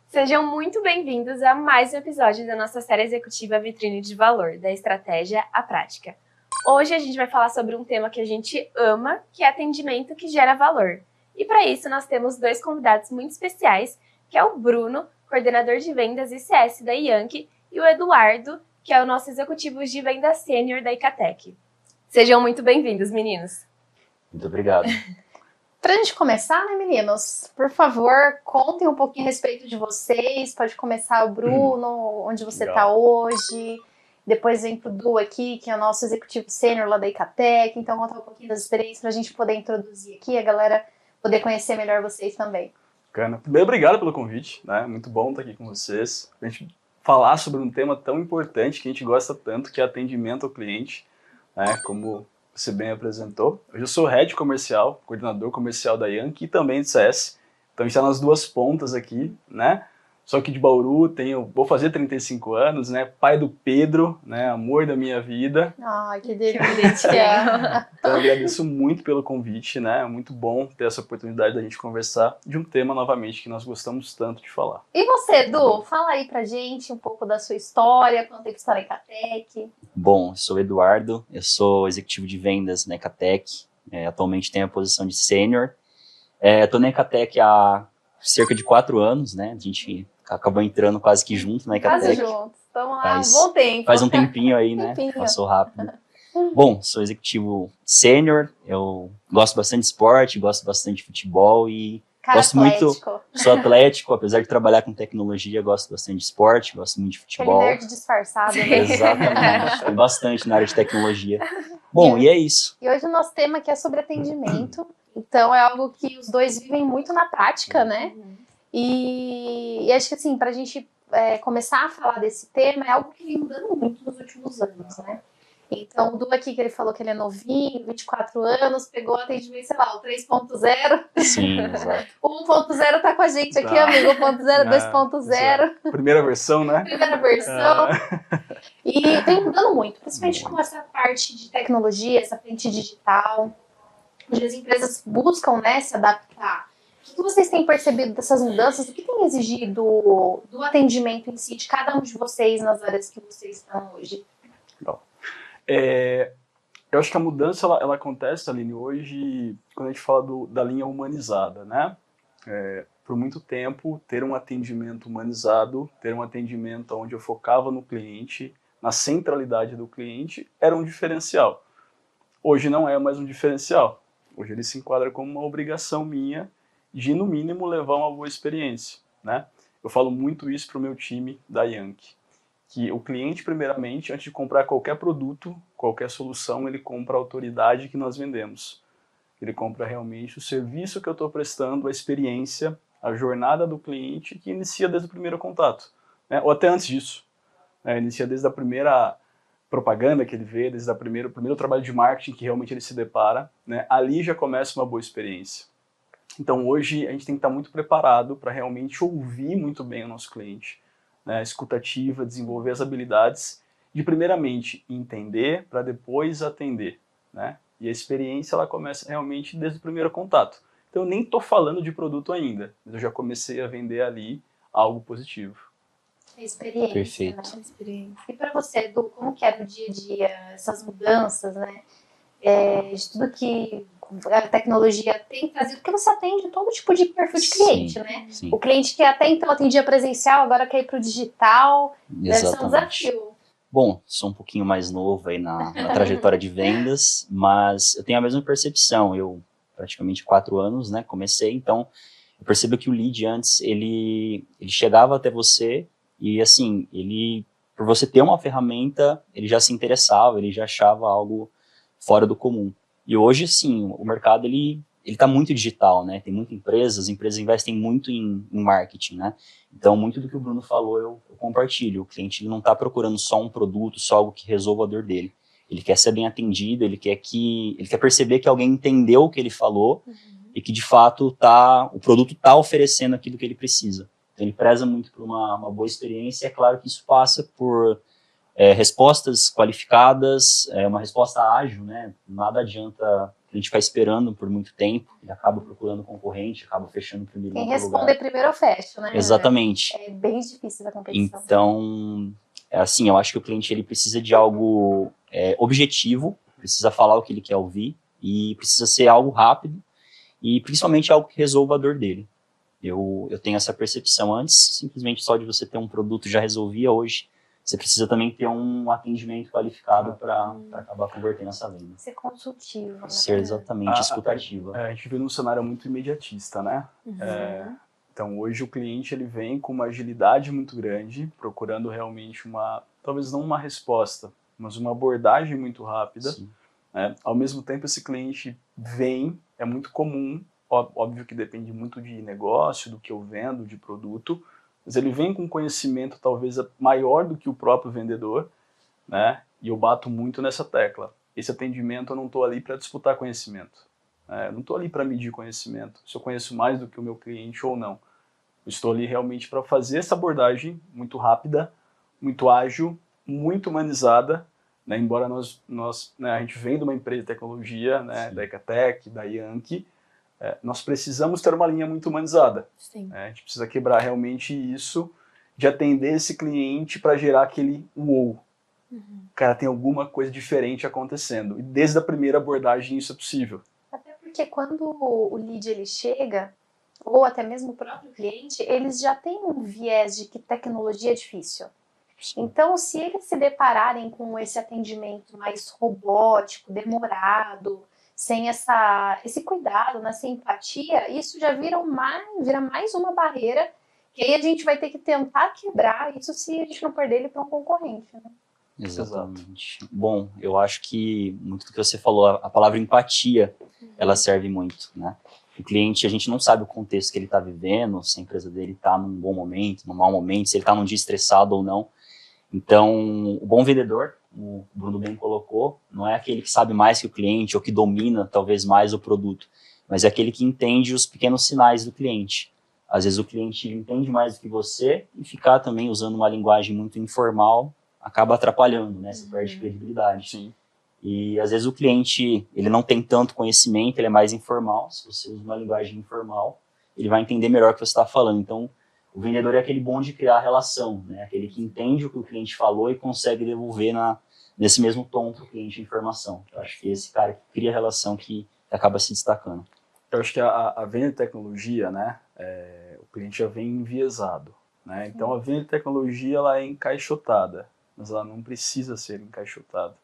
Sejam muito bem-vindos a mais um episódio da nossa série executiva Vitrine de Valor, da estratégia à prática. Hoje a gente vai falar sobre um tema que a gente ama, que é atendimento que gera valor. E para isso nós temos dois convidados muito especiais, que é o Bruno, coordenador de vendas e CS da Yankee, e o Eduardo, que é o nosso executivo de venda sênior da Icatec. Sejam muito bem-vindos, meninos. Muito obrigado. Pra gente começar, né, meninos? Por favor, contem um pouquinho a respeito de vocês. Pode começar o Bruno, onde você tá hoje. Depois vem pro Du aqui, que é o nosso executivo sênior lá da Icatec. Então, contar um pouquinho das experiências pra gente poder introduzir aqui, a galera poder conhecer melhor vocês também. Bacana. Primeiro, obrigado pelo convite, né? Muito bom estar aqui com vocês. A gente falar sobre um tema tão importante que a gente gosta tanto, que é atendimento ao cliente, né? Como você bem apresentou. Hoje eu sou head comercial, coordenador comercial da Yankee e também de CS. Então a gente está nas duas pontas aqui, né? Sou aqui de Bauru, vou fazer 35 anos, né? Pai do Pedro, né? Amor da minha vida. Ai, que delícia! Então eu agradeço muito pelo convite, né? É muito bom ter essa oportunidade da gente conversar de um tema novamente que nós gostamos tanto de falar. E você, Edu? Fala aí pra gente um pouco da sua história, quanto tempo você está na Icatec. Bom, eu sou o Eduardo, eu sou executivo de vendas na Icatec, atualmente tenho a posição de sênior. Estou na Icatec há cerca de 4 anos, né? A gente acabou entrando quase que junto na Icatec. Quase juntos, estamos lá um bom tempo. Faz um tempinho aí, né? Passou rápido. Bom, sou executivo sênior, eu gosto bastante de esporte, gosto bastante de futebol e gosto atlético. Muito, sou atlético, apesar de trabalhar com tecnologia, gosto bastante de esporte, gosto muito de futebol. Aquele nerd disfarçado, né? Exatamente, tem bastante na área de tecnologia. Bom, e é isso. E hoje o nosso tema aqui é sobre atendimento, então é algo que os dois vivem muito na prática, né? E acho que assim, pra gente começar a falar desse tema, é algo que vem mudando muito nos últimos anos, né? Então, o Du aqui, que ele falou que ele é novinho, 24 anos, pegou o atendimento, sei lá, o 3.0. Sim, exato. O 1.0 tá com a gente aqui, amigo. O 1.0, 2.0. Primeira versão, né? Primeira versão. E vem mudando muito, principalmente com essa parte de tecnologia, essa frente digital. Hoje as empresas buscam, né, se adaptar. O que vocês têm percebido dessas mudanças? O que tem exigido do atendimento em si, de cada um de vocês nas áreas que vocês estão hoje? Bom. Eu acho que a mudança ela acontece, Aline, hoje quando a gente fala da linha humanizada, né? Por muito tempo, ter um atendimento humanizado, ter um atendimento onde eu focava no cliente, na centralidade do cliente, era um diferencial. Hoje não é mais um diferencial. Hoje ele se enquadra como uma obrigação minha de, no mínimo, levar uma boa experiência, né? Eu falo muito isso para o meu time da Yankee. Que o cliente, primeiramente, antes de comprar qualquer produto, qualquer solução, ele compra a autoridade que nós vendemos. Ele compra realmente o serviço que eu estou prestando, a experiência, a jornada do cliente, que inicia desde o primeiro contato, né? Ou até antes disso. Inicia desde a primeira propaganda que ele vê, desde o primeiro trabalho de marketing que realmente ele se depara, né? Ali já começa uma boa experiência. Então hoje a gente tem que estar muito preparado para realmente ouvir muito bem o nosso cliente, né, escutativa, desenvolver as habilidades de, primeiramente, entender para depois atender, né? E a experiência ela começa realmente desde o primeiro contato. Então eu nem estou falando de produto ainda, mas eu já comecei a vender ali algo positivo. Experiência. Perfeito. Né? Experiência. E para você, Edu, como que é no dia a dia essas mudanças, né? De tudo que a tecnologia tem trazido, porque você atende todo tipo de perfil de cliente, né? Sim. O cliente que até então atendia presencial, agora quer ir para o digital, deve ser um Exatamente. desafio. Bom, sou um pouquinho mais novo aí na trajetória de vendas, mas eu tenho a mesma percepção. Eu, praticamente 4 anos, né, comecei, então eu percebo que o lead antes, ele chegava até você e, assim, por você ter uma ferramenta, ele já se interessava, ele já achava algo fora do comum. E hoje, sim, o mercado, ele está muito digital, né? Tem muitas empresas, as empresas investem muito em marketing, né? Então, muito do que o Bruno falou, eu compartilho. O cliente ele não está procurando só um produto, só algo que resolva a dor dele. Ele quer ser bem atendido, ele quer perceber que alguém entendeu o que ele falou e que, de fato, o produto está oferecendo aquilo que ele precisa. Então, ele preza muito por uma boa experiência. É claro que isso passa por respostas qualificadas, uma resposta ágil, né? Nada adianta a gente ficar esperando por muito tempo, ele acaba procurando concorrente, acaba fechando primeiro Quem em outro responder lugar. primeiro eu fecho, né? Exatamente. É bem difícil essa competição. Então, assim, eu acho que o cliente ele precisa de algo objetivo, precisa falar o que ele quer ouvir e precisa ser algo rápido e principalmente algo que resolva a dor dele. Eu tenho essa percepção. Antes, simplesmente só de você ter um produto já resolvia. Hoje, você precisa também ter um atendimento qualificado para acabar convertendo essa venda. Ser consultivo, né? Ser exatamente escutativa. A gente vive num cenário muito imediatista, né? Então, hoje o cliente ele vem com uma agilidade muito grande, procurando realmente talvez não uma resposta, mas uma abordagem muito rápida. Né? Ao mesmo tempo, esse cliente vem, é muito comum, óbvio que depende muito de negócio, do que eu vendo, de produto, mas ele vem com conhecimento talvez maior do que o próprio vendedor, né? E eu bato muito nessa tecla. Esse atendimento eu não estou ali para disputar conhecimento. Eu não estou ali para medir conhecimento, se eu conheço mais do que o meu cliente ou não. Eu estou ali realmente para fazer essa abordagem muito rápida, muito ágil, muito humanizada, né? Embora a gente vem de uma empresa de tecnologia, né? Da Ecatec, da Yankee, nós precisamos ter uma linha muito humanizada. A gente precisa quebrar realmente isso, de atender esse cliente para gerar aquele wow. Cara, tem alguma coisa diferente acontecendo. E desde a primeira abordagem isso é possível. Até porque quando o lead ele chega, ou até mesmo o próprio cliente, eles já têm um viés de que tecnologia é difícil. Então, se eles se depararem com esse atendimento mais robótico, demorado, sem esse cuidado, essa empatia, isso já vira mais uma barreira que aí a gente vai ter que tentar quebrar isso se a gente não perder ele para um concorrente, né? Exatamente. Bom, eu acho que muito do que você falou, a palavra empatia, ela serve muito, né? O cliente, a gente não sabe o contexto que ele está vivendo, se a empresa dele está num bom momento, num mau momento, se ele está num dia estressado ou não. Então, o bom vendedor, o Bruno bem colocou, não é aquele que sabe mais que o cliente ou que domina talvez mais o produto, mas é aquele que entende os pequenos sinais do cliente. Às vezes o cliente entende mais do que você e ficar também usando uma linguagem muito informal acaba atrapalhando, né? Você perde credibilidade. Sim. E às vezes o cliente, ele não tem tanto conhecimento, ele é mais informal. Se você usa uma linguagem informal, ele vai entender melhor o que você está falando. Então, o vendedor é aquele bom de criar relação, né? Aquele que entende o que o cliente falou e consegue devolver nesse mesmo tom para o cliente a informação. Eu acho que esse cara que cria relação que acaba se destacando. Eu acho que a venda de tecnologia, né? O cliente já vem enviesado, né? Então, a venda de tecnologia ela é encaixotada, mas ela não precisa ser encaixotada.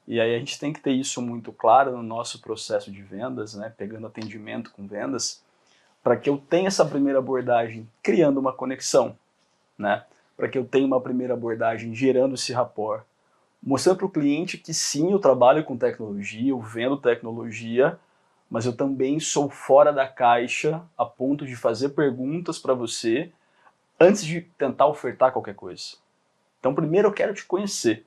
E aí a gente tem que ter isso muito claro no nosso processo de vendas, né? Pegando atendimento com vendas, para que eu tenha essa primeira abordagem criando uma conexão, né? Para que eu tenha uma primeira abordagem gerando esse rapport, mostrando para o cliente que sim, eu trabalho com tecnologia, eu vendo tecnologia, mas eu também sou fora da caixa a ponto de fazer perguntas para você antes de tentar ofertar qualquer coisa. Então, primeiro eu quero te conhecer.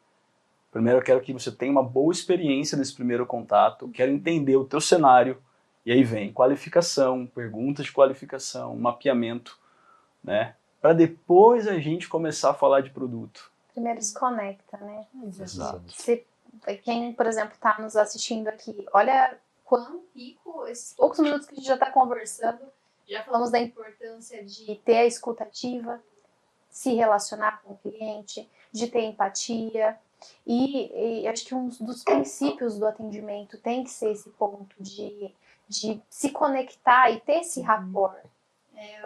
Primeiro eu quero que você tenha uma boa experiência nesse primeiro contato, quero entender o teu cenário, e aí vem qualificação, perguntas de qualificação, mapeamento, né? Para depois a gente começar a falar de produto. Primeiro se conecta, né? Exato. Quem, por exemplo, está nos assistindo aqui, olha quão rico, esses poucos minutos que a gente já está conversando, já falamos da importância de ter a escuta ativa, se relacionar com o cliente, de ter empatia. E acho que um dos princípios do atendimento tem que ser esse ponto de se conectar e ter esse rapport.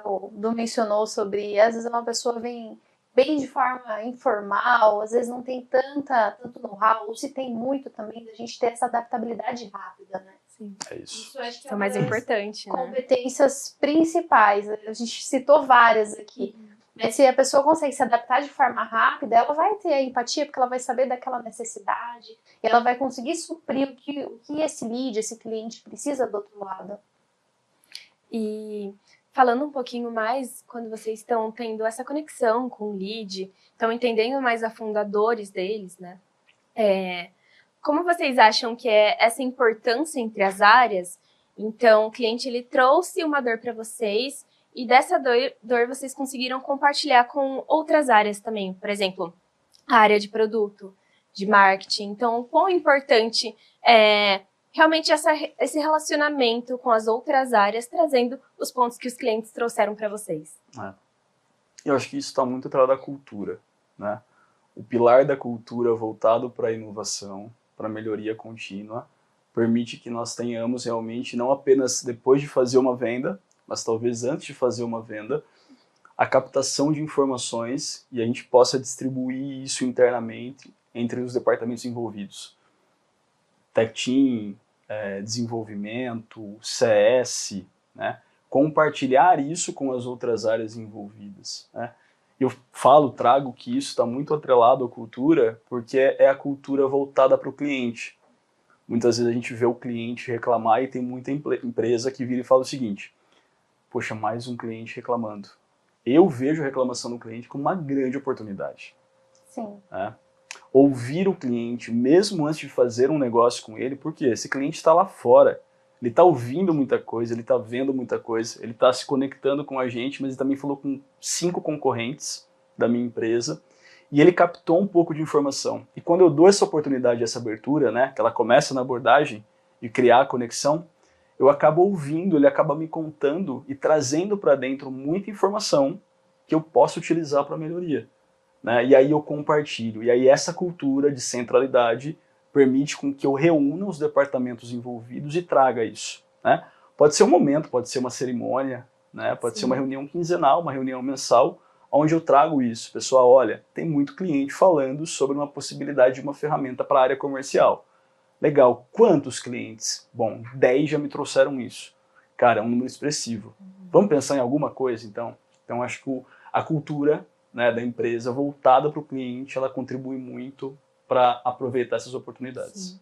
O Du mencionou sobre, às vezes uma pessoa vem bem de forma informal, às vezes não tem tanto know-how, ou se tem muito também, da gente ter essa adaptabilidade rápida, né? Sim. É isso. Isso acho que É o mais importante, né? competências principais. A gente citou várias aqui. Mas se a pessoa consegue se adaptar de forma rápida, ela vai ter a empatia, porque ela vai saber daquela necessidade, e ela vai conseguir suprir o que esse lead, esse cliente precisa do outro lado. E falando um pouquinho mais, quando vocês estão tendo essa conexão com o lead, estão entendendo mais a fundadores deles, né? Como vocês acham que é essa importância entre as áreas? Então, o cliente ele trouxe uma dor para vocês, e dessa dor vocês conseguiram compartilhar com outras áreas também. Por exemplo, a área de produto, de marketing. Então, o quão importante é realmente esse relacionamento com as outras áreas, trazendo os pontos que os clientes trouxeram para vocês. Eu acho que isso está muito atrelado à cultura, né? O pilar da cultura voltado para a inovação, para a melhoria contínua, permite que nós tenhamos realmente, não apenas depois de fazer uma venda, mas talvez antes de fazer uma venda, a captação de informações e a gente possa distribuir isso internamente entre os departamentos envolvidos. Tech Team, desenvolvimento, CS, né? Compartilhar isso com as outras áreas envolvidas, né? Eu trago que isso está muito atrelado à cultura, porque é a cultura voltada para o cliente. Muitas vezes a gente vê o cliente reclamar e tem muita empresa que vira e fala o seguinte: poxa, mais um cliente reclamando. Eu vejo a reclamação do cliente como uma grande oportunidade. Sim. Né? Ouvir o cliente, mesmo antes de fazer um negócio com ele, porque esse cliente está lá fora. Ele está ouvindo muita coisa, ele está vendo muita coisa, ele está se conectando com a gente, mas ele também falou com 5 concorrentes da minha empresa e ele captou um pouco de informação. E quando eu dou essa oportunidade, essa abertura, né, que ela começa na abordagem de criar a conexão, eu acabo ouvindo, ele acaba me contando e trazendo para dentro muita informação que eu posso utilizar para melhoria. Né? E aí eu compartilho. E aí essa cultura de centralidade permite com que eu reúna os departamentos envolvidos e traga isso. Né? Pode ser um momento, pode ser uma cerimônia, né? Pode ser uma reunião quinzenal, uma reunião mensal, onde eu trago isso. Pessoal, olha, tem muito cliente falando sobre uma possibilidade de uma ferramenta para a área comercial. Legal, quantos clientes? Bom, 10 já me trouxeram isso. Cara, é um número expressivo. Vamos pensar em alguma coisa, então? Então, acho que a cultura, né, da empresa voltada para o cliente, ela contribui muito para aproveitar essas oportunidades. Sim.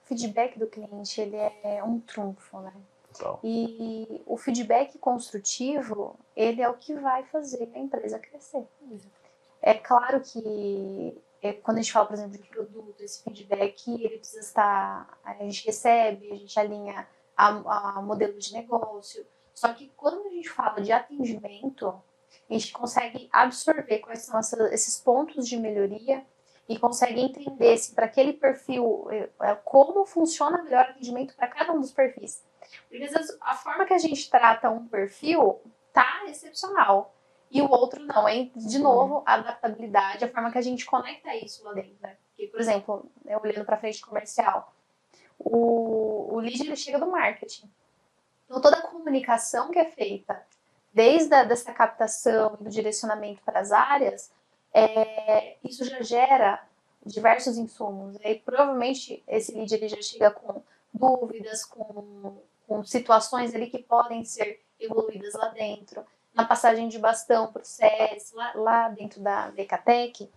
O feedback do cliente, ele é um trunfo, né? Total. E o feedback construtivo, ele é o que vai fazer a empresa crescer. É claro que quando a gente fala, por exemplo, de produto, esse feedback, ele precisa estar, a gente recebe, a gente alinha a modelo de negócio. Só que quando a gente fala de atendimento, a gente consegue absorver quais são esses pontos de melhoria e consegue entender se para aquele perfil, como funciona melhor o atendimento para cada um dos perfis. Porque às vezes a forma que a gente trata um perfil tá excepcional e o outro não. É, de novo, a adaptabilidade, a forma que a gente conecta isso lá dentro. Né? Porque, por exemplo, olhando para frente comercial, o lead ele chega do marketing. Então toda a comunicação que é feita, desde dessa captação e do direcionamento para as áreas, isso já gera diversos insumos. E aí, provavelmente esse lead ele já chega com dúvidas, com situações ali que podem ser evoluídas lá dentro. Na passagem de bastão para o CS, lá dentro da Decatec,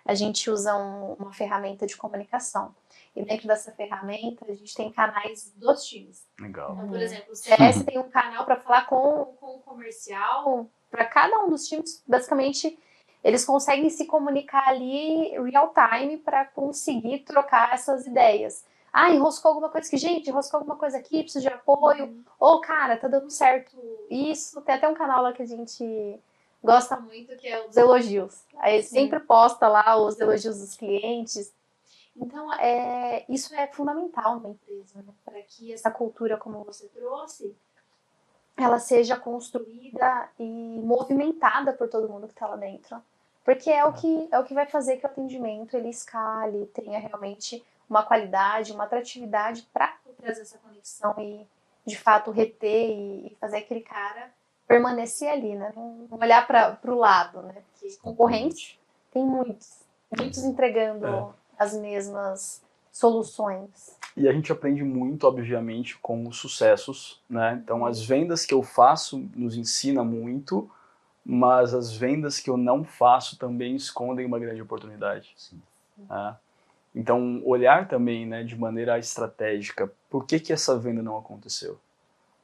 a gente usa uma ferramenta de comunicação. E dentro dessa ferramenta, a gente tem canais dos times. Legal. Então, por exemplo, o CS tem um canal para falar com o comercial. Para cada um dos times, basicamente, eles conseguem se comunicar ali real time para conseguir trocar essas ideias. Ah, enroscou alguma coisa aqui, gente, enroscou alguma coisa aqui, preciso de apoio. Ou, cara, tá dando certo isso. Tem até um canal lá que a gente gosta muito, que é os elogios. Aí ele sempre posta lá os elogios dos clientes. Então, isso é fundamental numa empresa, né? Para que essa cultura, como você trouxe, ela seja construída e movimentada por todo mundo que está lá dentro. Porque é o que vai fazer que o atendimento ele escale, tenha realmente uma qualidade, uma atratividade para trazer essa conexão e, de fato, reter e fazer aquele cara permanecer ali, né? Não olhar para o lado, né? Porque concorrentes tem muitos entregando as mesmas soluções. E a gente aprende muito, obviamente, com os sucessos, né? Então, as vendas que eu faço nos ensina muito, mas as vendas que eu não faço também escondem uma grande oportunidade. Sim. Então, olhar também, né, de maneira estratégica, por que essa venda não aconteceu?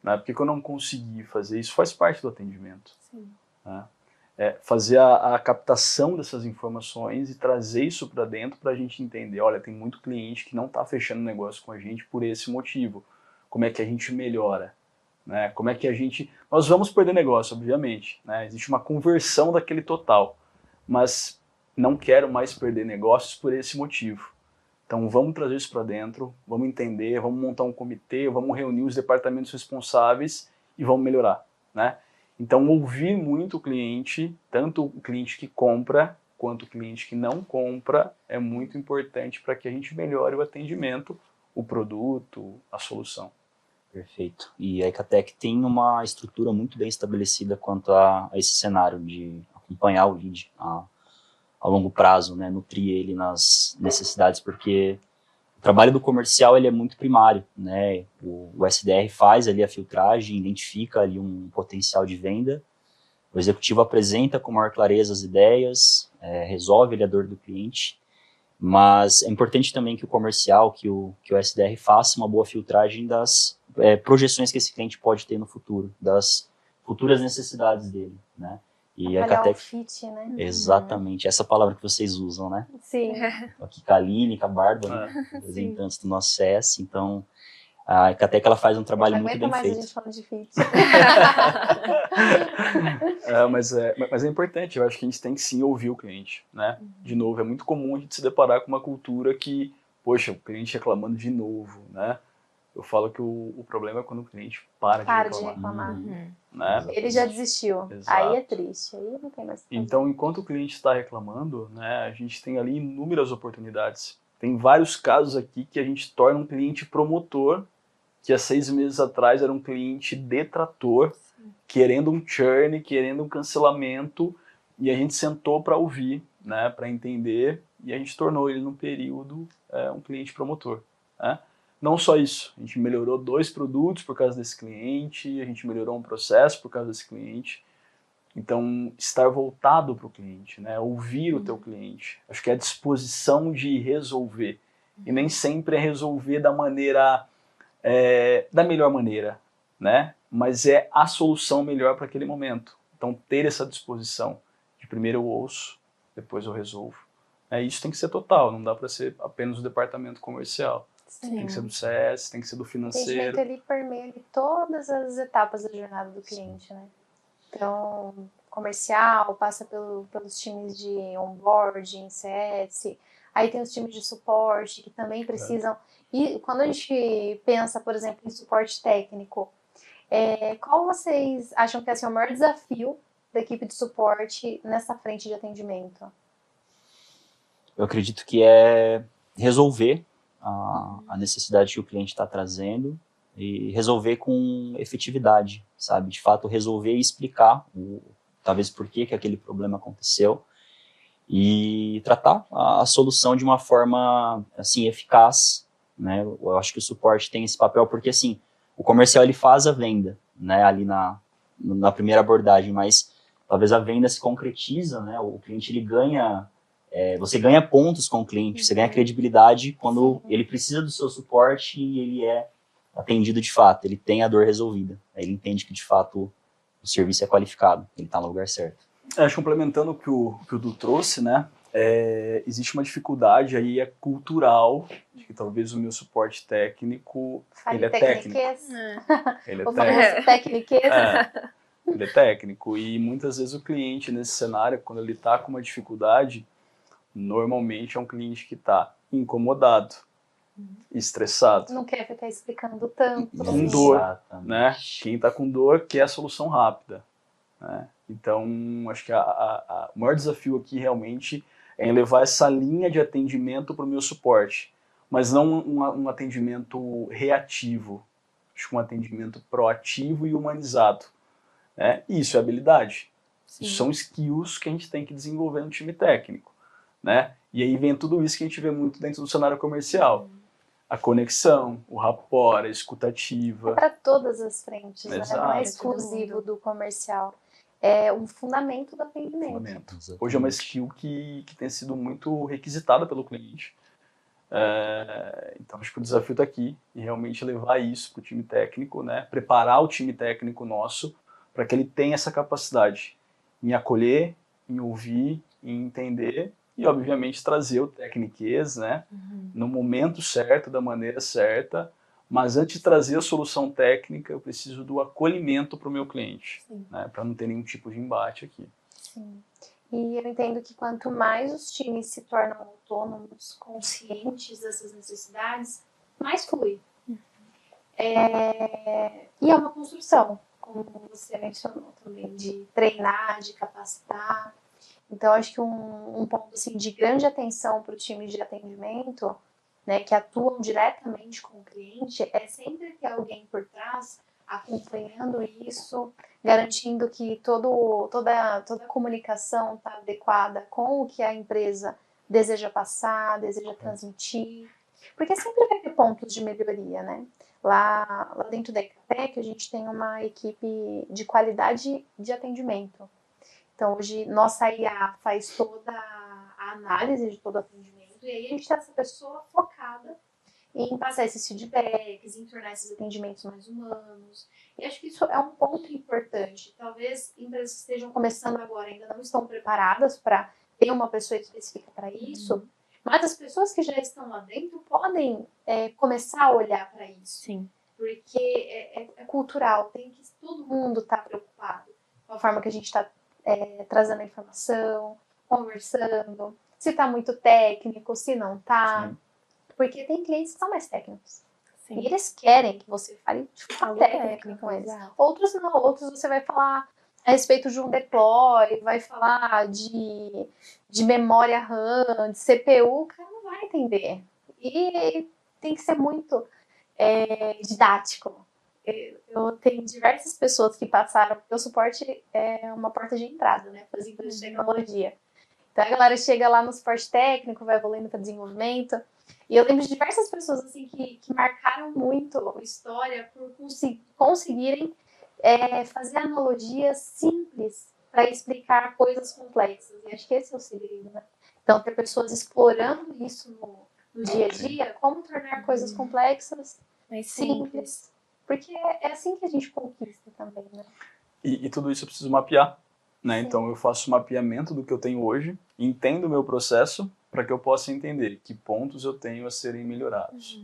Né? Por que eu não consegui fazer isso? Faz parte do atendimento. Sim. Né? Fazer a captação dessas informações e trazer isso para dentro para a gente entender, olha, tem muito cliente que não está fechando negócio com a gente por esse motivo. Como é que a gente melhora? Né? Como é que a gente... Nós vamos perder negócio, obviamente. Né? Existe uma conversão daquele total. Mas não quero mais perder negócios por esse motivo. Então vamos trazer isso para dentro, vamos entender, vamos montar um comitê, vamos reunir os departamentos responsáveis e vamos melhorar, né? Então ouvir muito o cliente, tanto o cliente que compra quanto o cliente que não compra, é muito importante para que a gente melhore o atendimento, o produto, a solução. Perfeito. E a Ecatec tem uma estrutura muito bem estabelecida quanto a esse cenário de acompanhar o lead a longo prazo, né, nutrir ele nas necessidades, porque o trabalho do comercial ele é muito primário, né, o SDR faz ali a filtragem, identifica ali um potencial de venda, o executivo apresenta com maior clareza as ideias, resolve ali a dor do cliente, mas é importante também que o comercial, que o SDR faça uma boa filtragem das projeções que esse cliente pode ter no futuro, das futuras necessidades dele, né. E a Avaliar o Ecatec, fit, né? exatamente, essa palavra que vocês usam, né? Sim. Aqui com a Aline, com a Bárbara, né? Representantes do nosso CS, então a Ecatec ela faz um trabalho Não muito aguenta bem mais feito. a gente falando de fit. Mas é importante, eu acho que a gente tem que sim ouvir o cliente, né? De novo, é muito comum a gente se deparar com uma cultura que, poxa, o cliente reclamando de novo, né? Eu falo que o problema é quando o cliente para de reclamar. Uhum. Né? Ele já desistiu. Exato. Aí é triste, aí não tem mais o que fazer. Então, enquanto o cliente está reclamando, né, a gente tem ali inúmeras oportunidades. Tem vários casos aqui que a gente torna um cliente promotor, que há 6 meses atrás era um cliente detrator, querendo um churn, querendo um cancelamento, e a gente sentou para ouvir, né, para entender, e a gente tornou ele, num período, um cliente promotor. Né? Não só isso, a gente melhorou 2 produtos por causa desse cliente, a gente melhorou um processo por causa desse cliente. Então, estar voltado para o cliente, né? Ouvir o teu cliente. Acho que é a disposição de resolver. E nem sempre é resolver da melhor maneira, né? Mas é a solução melhor para aquele momento. Então, ter essa disposição de primeiro eu ouço, depois eu resolvo. Isso tem que ser total, não dá para ser apenas o departamento comercial. Sim. Tem que ser do CS, tem que ser do O financeiro. atendimento ele permeia ali todas as etapas da jornada do cliente, né? Então, comercial, passa pelos times de onboarding, CS, aí tem os times de suporte que também precisam. E quando a gente pensa, por exemplo, em suporte técnico, qual vocês acham que é assim, o maior desafio da equipe de suporte nessa frente de atendimento? Eu acredito que é resolver a necessidade que o cliente está trazendo e resolver com efetividade, sabe? De fato, resolver e explicar talvez por que aquele problema aconteceu e tratar a solução de uma forma, assim, eficaz, né? Eu acho que o suporte tem esse papel porque, assim, o comercial ele faz a venda, né? Ali na primeira abordagem, mas talvez a venda se concretiza, né? O cliente ele ganha... você ganha pontos com o cliente, você ganha credibilidade quando ele precisa do seu suporte e ele é atendido de fato, ele tem a dor resolvida, ele entende que de fato o serviço é qualificado, ele está no lugar certo. Acho que complementando o que o Du trouxe, né, existe uma dificuldade aí cultural, de que talvez o meu suporte técnico, ele é técnico. Ele é técnico. Ele é técnico e muitas vezes o cliente nesse cenário, quando ele está com uma dificuldade, normalmente é um cliente que está incomodado, estressado. Não quer ficar explicando tanto. Com dor, né? Quem está com dor quer a solução rápida. Né? Então, acho que o maior desafio aqui realmente é levar essa linha de atendimento para o meu suporte, mas não um atendimento reativo, acho que um atendimento proativo e humanizado. Né? Isso é habilidade. Sim. Isso são skills que a gente tem que desenvolver no time técnico. Né? E aí vem tudo isso que a gente vê muito dentro do cenário comercial. A conexão, o rapport, a escutativa. É para todas as frentes, né? Não é exclusivo do comercial. É um fundamento do atendimento. Hoje é uma skill que tem sido muito requisitada pelo cliente. Então acho que o desafio está aqui e realmente levar isso para o time técnico, né? Preparar o time técnico nosso para que ele tenha essa capacidade em acolher, em ouvir, em entender e, obviamente, trazer o técniquez, né? No momento certo, da maneira certa, mas antes de trazer a solução técnica, eu preciso do acolhimento para o meu cliente, né? Para não ter nenhum tipo de embate aqui. Sim. E eu entendo que quanto mais os times se tornam autônomos, conscientes dessas necessidades, mais flui. E é uma construção, como você mencionou também, de treinar, de capacitar. Então, acho que um ponto assim, de grande atenção para o time de atendimento, né, que atuam diretamente com o cliente, é sempre ter alguém por trás acompanhando isso, garantindo que toda a comunicação está adequada com o que a empresa deseja passar, deseja transmitir, porque sempre vai ter pontos de melhoria, né? Lá dentro da Ecatec, a gente tem uma equipe de qualidade de atendimento. Então, hoje, nossa IA faz toda a análise de todo o atendimento, e aí a gente tem essa pessoa focada em passar esses feedbacks, em tornar esses atendimentos mais humanos. E acho que isso é um ponto importante. Talvez empresas que estejam começando agora ainda não estão preparadas para ter uma pessoa específica para isso, mas as pessoas que já estão lá dentro podem começar a olhar para isso. Sim. Porque é cultural, tem que todo mundo estar preocupado com a forma que a gente está trazendo a informação, conversando, se está muito técnico, se não está. Porque tem clientes que são mais técnicos. Sim. E eles querem que você fale de forma técnica com eles. Outros não, outros você vai falar a respeito de um deploy, vai falar de memória RAM, de CPU, o cara não vai entender. E tem que ser muito didático. Eu tenho diversas pessoas que passaram, porque o suporte é uma porta de entrada, né, para as empresas de tecnologia. Então a galera chega lá no suporte técnico, vai evoluindo para desenvolvimento. E eu lembro de diversas pessoas assim que marcaram muito a história por conseguirem fazer analogias simples para explicar coisas complexas. E acho que esse é o segredo, né? Então, ter pessoas explorando isso no dia a dia, como tornar coisas complexas mais simples. Porque é assim que a gente conquista também, né? E tudo isso eu preciso mapear, né? Então eu faço mapeamento do que eu tenho hoje, entendo o meu processo para que eu possa entender que pontos eu tenho a serem melhorados.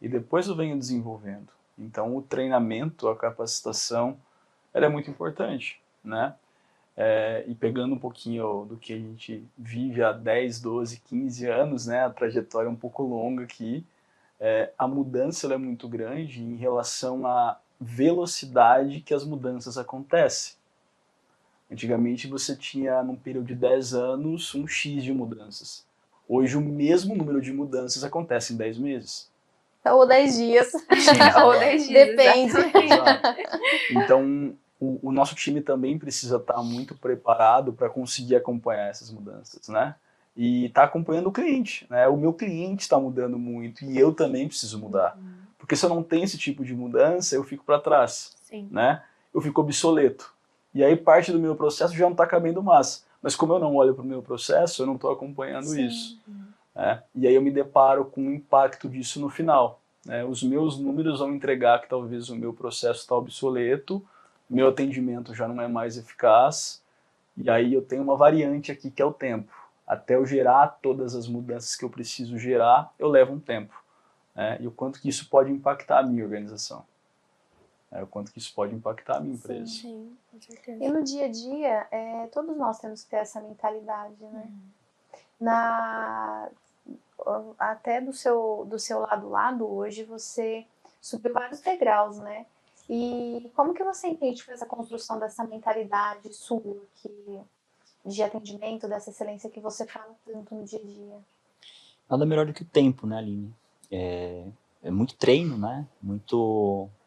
E depois eu venho desenvolvendo. Então o treinamento, a capacitação, ela é muito importante, né? E pegando um pouquinho do que a gente vive há 10, 12, 15 anos, né? A trajetória é um pouco longa aqui. A mudança ela é muito grande em relação à velocidade que as mudanças acontecem. Antigamente você tinha, num período de 10 anos, um X de mudanças. Hoje o mesmo número de mudanças acontece em 10 meses. Ou 10 dias. Ou 10 dias, Depende. Então, o nosso time também precisa estar muito preparado para conseguir acompanhar essas mudanças, né? E está acompanhando o cliente, né? O meu cliente está mudando muito e eu também preciso mudar. Porque se eu não tenho esse tipo de mudança, eu fico para trás, né? Eu fico obsoleto. E aí parte do meu processo já não está cabendo mais. Mas como eu não olho para o meu processo, eu não estou acompanhando isso. E aí eu me deparo com o impacto disso no final. Os meus números vão entregar que talvez o meu processo está obsoleto, meu atendimento já não é mais eficaz, e aí eu tenho uma variante aqui que é o tempo. Até eu gerar todas as mudanças que eu preciso gerar, eu levo um tempo. E o quanto que isso pode impactar a minha organização. O quanto que isso pode impactar a minha empresa. Sim, com certeza. E no dia a dia, todos nós temos que ter essa mentalidade, né? Até do seu lado hoje, você subiu vários degraus, né? E como que você entende essa construção dessa mentalidade sua de atendimento, dessa excelência que você fala tanto no dia a dia? Nada melhor do que o tempo, né, Aline? É muito treino, né?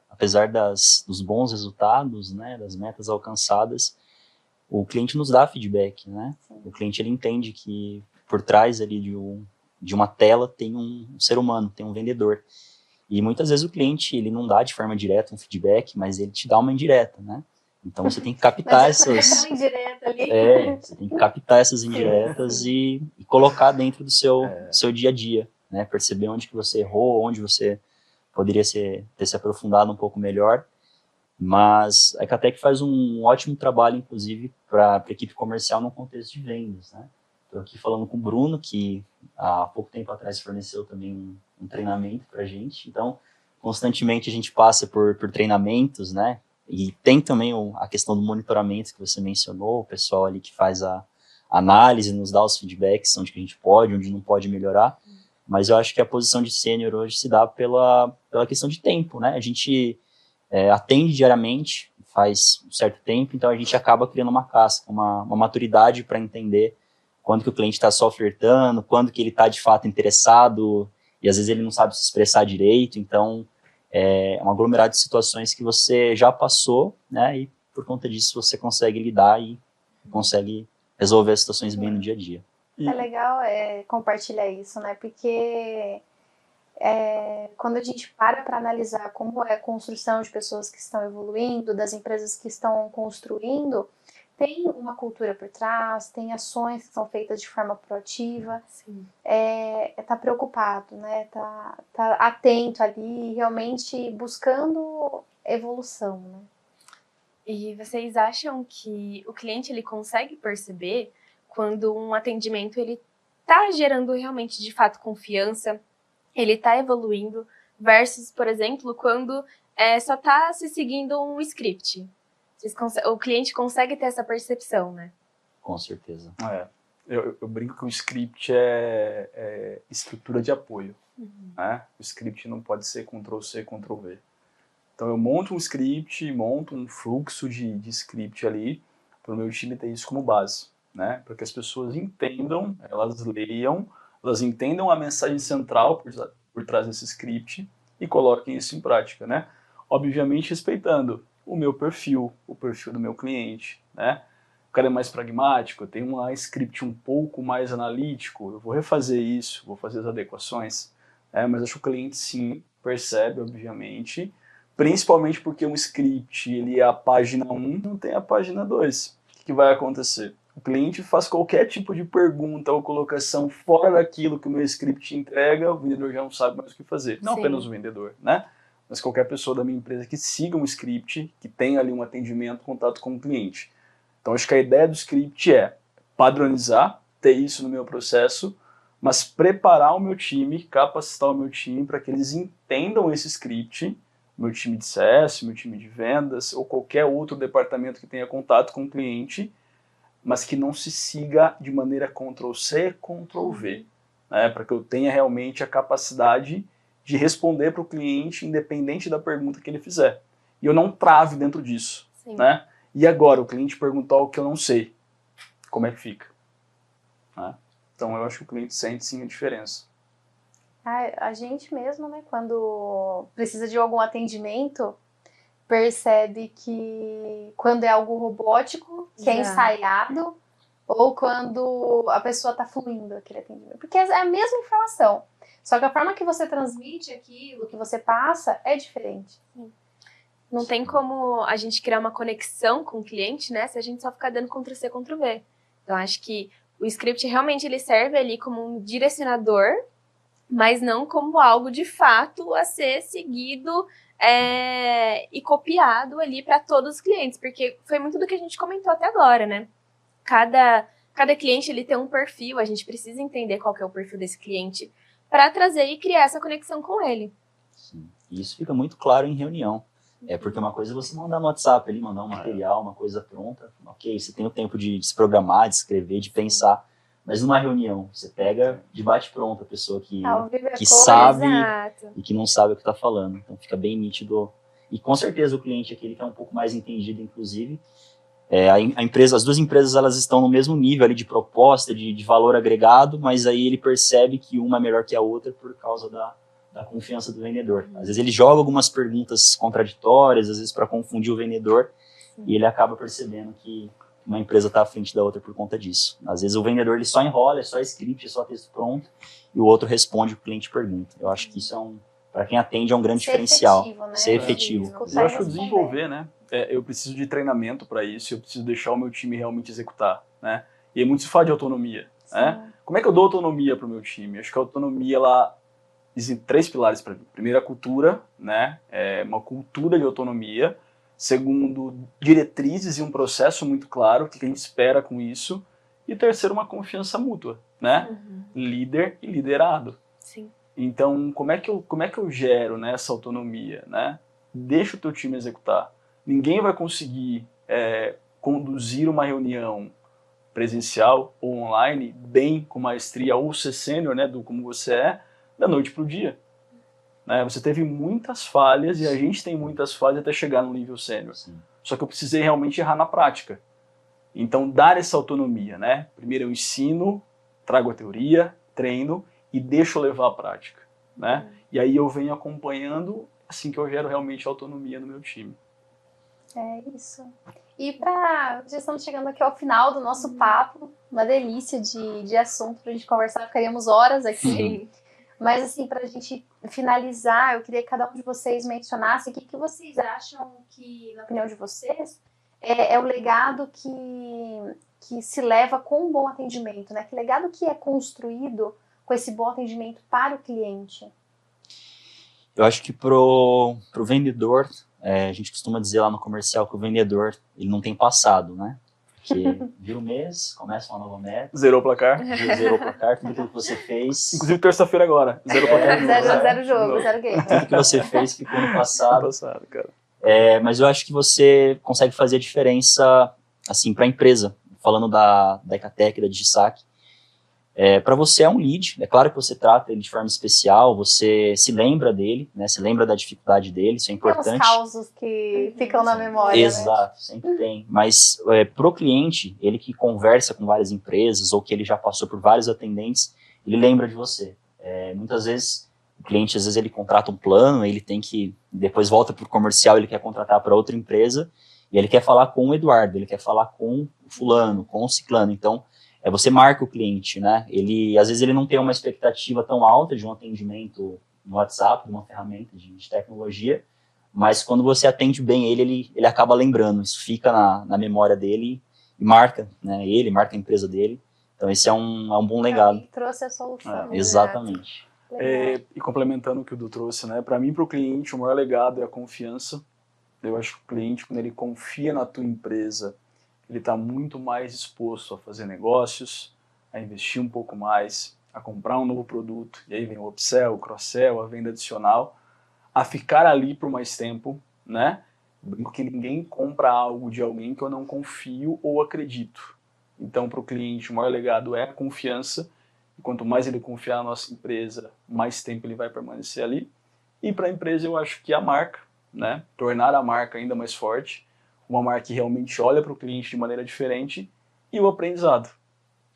Apesar dos bons resultados, né, das metas alcançadas, o cliente nos dá feedback, né? Sim. O cliente ele entende que por trás ali de uma tela tem um ser humano, tem um vendedor. E muitas vezes o cliente ele não dá de forma direta um feedback, mas ele te dá uma indireta, né? Então você tem que captar essas. Indireta ali. Você tem que captar essas indiretas e colocar dentro do seu dia a dia, né? Perceber onde que você errou, onde você poderia ter se aprofundado um pouco melhor. Mas a Ecatec faz um ótimo trabalho, inclusive, para a equipe comercial no contexto de vendas, né? Estou aqui falando com o Bruno, que há pouco tempo atrás forneceu também um treinamento para a gente. Então, constantemente a gente passa por treinamentos, né? E tem também a questão do monitoramento que você mencionou, o pessoal ali que faz a análise, nos dá os feedbacks, onde que a gente pode, onde não pode melhorar. Mas eu acho que a posição de sênior hoje se dá pela questão de tempo, né? A gente atende diariamente, faz um certo tempo, então a gente acaba criando uma casca, uma maturidade para entender quando que o cliente está só flertando, quando que ele está de fato interessado, e às vezes ele não sabe se expressar direito, então é um aglomerado de situações que você já passou, né? E por conta disso você consegue lidar e consegue resolver as situações bem no dia a dia. É legal compartilhar isso, né? Porque quando a gente para analisar como é a construção de pessoas que estão evoluindo, das empresas que estão construindo, tem uma cultura por trás, tem ações que são feitas de forma proativa, tá preocupado, né? Tá atento ali, realmente buscando evolução, né? E vocês acham que o cliente ele consegue perceber quando um atendimento ele tá gerando realmente de fato confiança, ele tá evoluindo, versus, por exemplo, quando só tá se seguindo um script? O cliente consegue ter essa percepção, né? Com certeza. Eu brinco que o script é estrutura de apoio. Né? O script não pode ser Ctrl+C, Ctrl+V. Então eu monto um script, monto um fluxo de script ali para o meu time ter isso como base, né? Para que as pessoas entendam, elas leiam, elas entendam a mensagem central por trás desse script e coloquem isso em prática, né? Obviamente respeitando o meu perfil, o perfil do meu cliente, né? O cara é mais pragmático, tem um script um pouco mais analítico, eu vou refazer isso, vou fazer as adequações, mas acho que o cliente sim percebe, obviamente, principalmente porque um script ele é a página 1, não tem a página 2. O que vai acontecer? O cliente faz qualquer tipo de pergunta ou colocação fora daquilo que o meu script entrega, o vendedor já não sabe mais o que fazer. Não apenas o vendedor, né? Mas qualquer pessoa da minha empresa que siga um script, que tenha ali um atendimento, contato com o cliente. Então acho que a ideia do script é padronizar, ter isso no meu processo, mas preparar o meu time, capacitar o meu time para que eles entendam esse script, meu time de CS, meu time de vendas, ou qualquer outro departamento que tenha contato com o cliente, mas que não se siga de maneira Ctrl+C, Ctrl+V, né, para que eu tenha realmente a capacidade de responder para o cliente, independente da pergunta que ele fizer. E eu não trave dentro disso. Né? E agora, o cliente perguntar o que eu não sei, como é que fica? Né? Então eu acho que o cliente sente sim a diferença. A gente mesmo, né, quando precisa de algum atendimento, percebe que quando é algo robótico, que é ensaiado, ou quando a pessoa está fluindo aquele atendimento. Porque é a mesma informação, só que a forma que você transmite aquilo, que você passa, é diferente. Não tem como a gente criar uma conexão com o cliente, né, se a gente só ficar dando Ctrl+C, Ctrl+V. Então, acho que o script realmente ele serve ali como um direcionador, mas não como algo de fato a ser seguido e copiado ali para todos os clientes, porque foi muito do que a gente comentou até agora, né? Cada cliente ele tem um perfil, a gente precisa entender qual que é o perfil desse cliente para trazer e criar essa conexão com ele. Sim. E isso fica muito claro em reunião. Porque uma coisa é você mandar no WhatsApp ali, mandar um material, uma coisa pronta. Ok, você tem o tempo de se programar, de escrever, de pensar. Mas numa reunião, você pega de bate-pronto a pessoa que sabe e que não sabe o que está falando. Então fica bem nítido. E com certeza o cliente, aquele que é um pouco mais entendido, inclusive, a empresa, as duas empresas elas estão no mesmo nível ali de proposta, de valor agregado, mas aí ele percebe que uma é melhor que a outra por causa da confiança do vendedor. Às vezes ele joga algumas perguntas contraditórias, às vezes para confundir o vendedor, e ele acaba percebendo que uma empresa está à frente da outra por conta disso. Às vezes o vendedor ele só enrola, é só script, é só texto pronto, e o outro responde o que o cliente pergunta. Eu acho que isso para quem atende é um grande diferencial. Efetivo, né? Ser efetivo. Eu acho que desenvolver, né? Eu preciso de treinamento para isso, eu preciso deixar o meu time realmente executar, né? E aí muito se fala de autonomia, né? Como é que eu dou autonomia para o meu time? Acho que a autonomia, ela existem 3 pilares para mim. Primeiro, a cultura, né? Uma cultura de autonomia. Segundo, diretrizes e um processo muito claro, o que a gente espera com isso. E terceiro, uma confiança mútua, né? Líder e liderado. Sim. Então, como é que eu gero, né, essa autonomia, né? Deixa o teu time executar. Ninguém vai conseguir conduzir uma reunião presencial ou online bem, com maestria, ou ser sênior, né, como você é, da noite para o dia. Né? Você teve muitas falhas e a gente tem muitas falhas até chegar no nível sênior. Só que eu precisei realmente errar na prática. Então, dar essa autonomia, né? Primeiro eu ensino, trago a teoria, treino e deixo levar a prática, né? E aí eu venho acompanhando, assim que eu gero realmente autonomia no meu time. É isso. E já estamos chegando aqui ao final do nosso papo, uma delícia de assunto pra gente conversar, ficaríamos horas aqui. Sim. Mas assim, pra gente finalizar, eu queria que cada um de vocês mencionasse o que vocês acham que, na opinião de vocês, é o legado que se leva com um bom atendimento, né? Que legado que é construído com esse bom atendimento para o cliente? Eu acho que pro vendedor, a gente costuma dizer lá no comercial que o vendedor, ele não tem passado, né? Porque vira o mês, começa uma nova meta. Zerou o placar. Zerou o placar, tudo aquilo que você fez. Inclusive terça-feira agora. Zerou o placar. Zero jogo, zero game. Tudo que você fez ficou no passado. Cara. Mas eu acho que você consegue fazer a diferença, assim, para a empresa. Falando da Ecatec, da Digisac. Para você é um lead, é claro que você trata ele de forma especial, você se lembra dele, né? Se lembra da dificuldade dele, isso é importante. Tem uns causos que ficam na memória, Exato, né? sempre tem. Mas pro cliente, ele que conversa com várias empresas ou que ele já passou por vários atendentes, ele lembra de você. Muitas vezes, o cliente, às vezes ele contrata um plano, ele tem que, depois volta pro comercial, ele quer contratar para outra empresa, e ele quer falar com o Eduardo, ele quer falar com o fulano, com o ciclano. Então, você marca o cliente, né? Às vezes ele não tem uma expectativa tão alta de um atendimento no WhatsApp, de uma ferramenta de tecnologia, mas quando você atende bem ele acaba lembrando, isso fica na memória dele e marca, né? Ele marca a empresa dele. Então esse é um bom legado. Ele trouxe a solução. Exatamente. E complementando o que o Du trouxe, né? Para mim, para o cliente, o maior legado é a confiança. Eu acho que o cliente, quando ele confia na tua empresa, ele está muito mais disposto a fazer negócios, a investir um pouco mais, a comprar um novo produto, e aí vem o upsell, o cross-sell, a venda adicional, a ficar ali por mais tempo, né? Porque ninguém compra algo de alguém que eu não confio ou acredito. Então, para o cliente, o maior legado é a confiança, e quanto mais ele confiar na nossa empresa, mais tempo ele vai permanecer ali. E para a empresa, eu acho que a marca, né? Tornar a marca ainda mais forte, uma marca que realmente olha para o cliente de maneira diferente, e o aprendizado.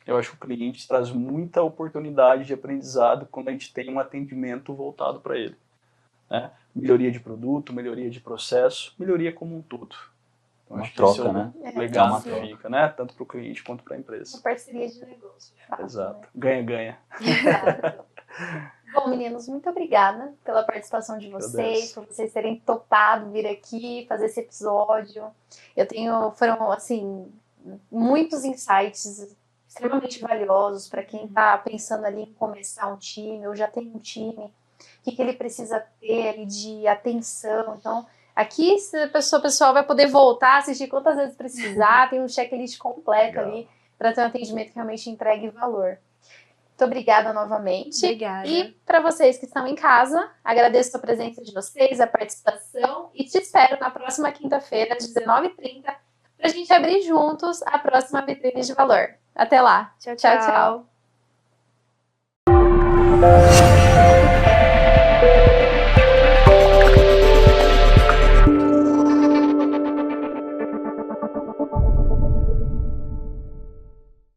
Eu acho que o cliente traz muita oportunidade de aprendizado quando a gente tem um atendimento voltado para ele. Né? Melhoria de produto, melhoria de processo, melhoria como um todo. Então, Uma troca, né? Legal que fica, né? Tanto para o cliente quanto para a empresa. Uma parceria de negócio, de fato. Exato. Né? Ganha-ganha. Exato. Bom, meninos, muito obrigada pela participação de vocês, por vocês terem topado vir aqui, fazer esse episódio. Foram, assim, muitos insights extremamente valiosos para quem está pensando ali em começar um time, ou já tem um time, o que ele precisa ter ali de atenção. Então, aqui o pessoal vai poder voltar, assistir quantas vezes precisar, tem um checklist completo ali para ter um atendimento que realmente entregue valor. Muito obrigada novamente. Obrigada. E para vocês que estão em casa, agradeço a presença de vocês, a participação e te espero na próxima quinta-feira, às 19h30, para a gente abrir juntos a próxima vitrine de valor. Até lá. Tchau, Tchau, tchau. tchau.